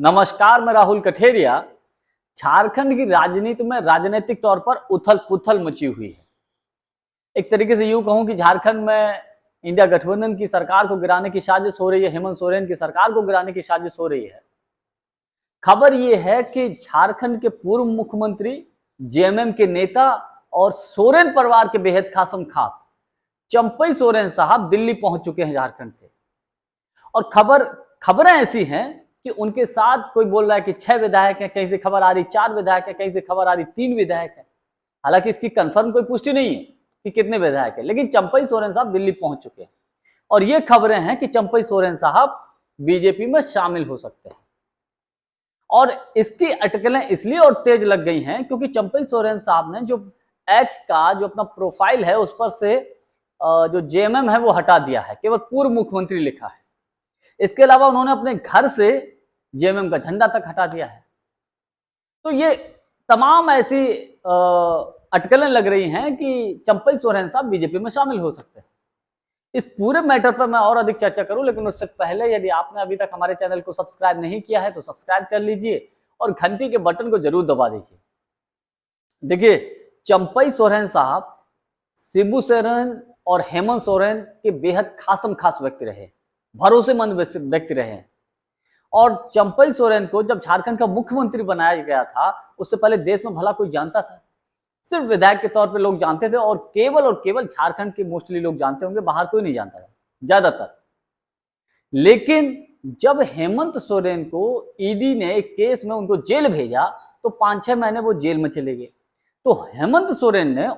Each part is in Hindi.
नमस्कार, मैं राहुल कठेरिया। झारखंड की राजनीति में राजनीतिक तौर पर उथल-पुथल मची हुई है। एक तरीके से यूं कहूं कि झारखंड में इंडिया गठबंधन की सरकार को गिराने की साजिश हो रही है, हेमंत सोरेन की सरकार को गिराने की साजिश हो रही है। खबर यह है कि झारखंड के पूर्व मुख्यमंत्री, जेएमएम के नेता और सोरेन परिवार के बेहद खास चंपई सोरेन साहब दिल्ली पहुंच चुके हैं झारखंड से। और खबरें ऐसी हैं कि उनके साथ कोई बोल रहा है कि 6 विधायक हैं, कहीं से खबर आ रही 4 विधायक हैं, कहीं से खबर आ रही 3 विधायक हैं। हालांकि इसकी कंफर्म कोई पुष्टि नहीं है कि कितने विधायक हैं, लेकिन चंपई सोरेन साहब दिल्ली पहुंच चुके हैं। और ये खबरें हैं कि चंपई सोरेन साहब बीजेपी में शामिल हो सकते हैं। और इसकी अटकलें इसलिए और तेज लग गई हैं क्योंकि चंपई सोरेन साहब ने जो एक्स का जो अपना प्रोफाइल है उस पर से जो जेएमएम है वो हटा दिया है, केवल पूर्व मुख्यमंत्री लिखा है। इसके अलावा उन्होंने अपने घर से जेएमएम का झंडा तक हटा दिया है। तो ये तमाम ऐसी अटकलें लग रही हैं कि चंपई सोरेन साहब बीजेपी में शामिल हो सकते हैं। इस पूरे मैटर पर मैं और अधिक चर्चा करूं, लेकिन उससे पहले यदि आपने अभी तक हमारे चैनल को सब्सक्राइब नहीं किया है तो सब्सक्राइब कर लीजिए और घंटी के बटन को जरूर दबा दीजिए। देखिए, चंपई सोरेन साहब शिबू सोरेन और हेमंत सोरेन के बेहद खास व्यक्ति रहे, भरोसेमंद व्यक्ति रहे। और चंपई सोरेन को जब झारखंड का मुख्यमंत्री बनाया गया था, उससे पहले देश में भला कोई जानता था? सिर्फ विधायक के तौर पे लोग जानते थे और केवल झारखंड के मोस्टली लोग जानते होंगे, बाहर कोई नहीं जानता था ज्यादातर। लेकिन जब हेमंत सोरेन को ईडी ने एक केस में उनको जेल भेजा तो 5-6 महीने वो जेल में चले गए। तो हेमंत सोरेन ने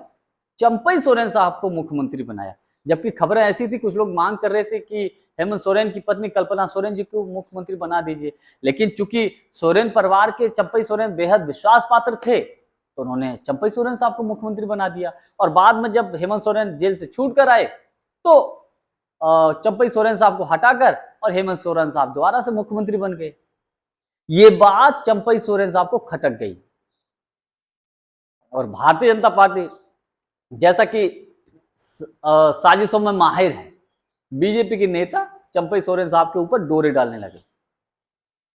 चंपई सोरेन साहब को मुख्यमंत्री बनाया, जबकि खबरें ऐसी थी, कुछ लोग मांग कर रहे थे कि हेमंत सोरेन की पत्नी कल्पना सोरेन जी को मुख्यमंत्री बना दीजिए। लेकिन चूंकि सोरेन परिवार के चंपई सोरेन बेहद विश्वास पात्र थे तो उन्होंने चंपई सोरेन साहब को मुख्यमंत्री बना दिया। और बाद में जब हेमंत सोरेन जेल से छूट कर आए तो चंपई सोरेन साहब को हटाकर और हेमंत सोरेन साहब दोबारा से मुख्यमंत्री बन गए। ये बात चंपई सोरेन साहब को खटक गई और भारतीय जनता पार्टी जैसा कि साजिशों में माहिर है, बीजेपी के नेता चंपई सोरेन साहब के ऊपर डोरे डालने लगे।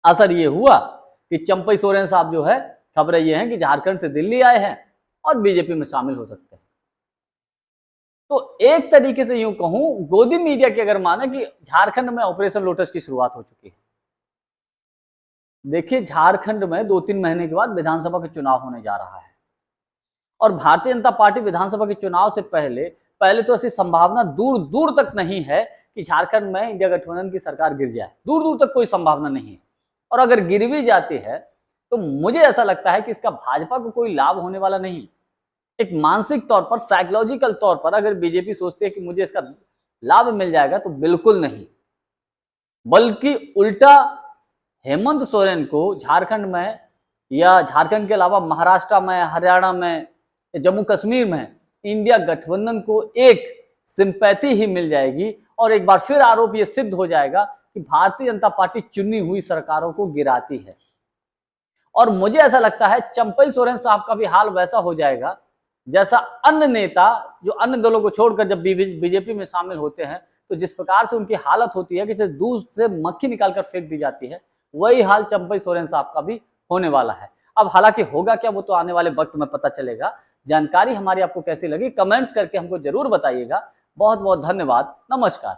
असर ये हुआ कि चंपई सोरेन साहब जो है, खबरें ये हैं कि झारखंड से दिल्ली आए हैं और बीजेपी में शामिल हो सकते हैं। तो एक तरीके से यूं कहूं, गोदी मीडिया की अगर माने कि झारखंड में ऑपरेशन लोटस की शुरुआत हो चुकी है। देखिए, झारखंड में 2-3 महीने के बाद विधानसभा के चुनाव होने जा रहा है और भारतीय जनता पार्टी विधानसभा के चुनाव से पहले तो ऐसी संभावना दूर दूर तक नहीं है कि झारखंड में इंडिया गठबंधन की सरकार गिर जाए। दूर दूर तक कोई संभावना नहीं है। और अगर गिर भी जाती है तो मुझे ऐसा लगता है कि इसका भाजपा को कोई लाभ होने वाला नहीं। एक मानसिक तौर पर, साइकोलॉजिकल तौर पर अगर बीजेपी सोचती है कि मुझे इसका लाभ मिल जाएगा तो बिल्कुल नहीं, बल्कि उल्टा हेमंत सोरेन को झारखंड में या झारखंड के अलावा महाराष्ट्र में, हरियाणा में, जम्मू कश्मीर में इंडिया गठबंधन को एक सिंपैथी ही मिल जाएगी और एक बार फिर आरोप यह सिद्ध हो जाएगा कि भारतीय जनता पार्टी चुनी हुई सरकारों को गिराती है। और मुझे ऐसा लगता है चंपई सोरेन साहब का भी हाल वैसा हो जाएगा जैसा अन्य नेता जो अन्य दलों को छोड़कर जब बीजेपी में शामिल होते हैं तो जिस प्रकार से उनकी हालत होती है कि जैसे दूध से मक्खी निकालकर फेंक दी जाती है, वही हाल चंपई सोरेन साहब का भी होने वाला है। अब हालांकि होगा क्या वो तो आने वाले वक्त में पता चलेगा। जानकारी हमारी आपको कैसी लगी कमेंट्स करके हमको जरूर बताइएगा। बहुत बहुत धन्यवाद। नमस्कार।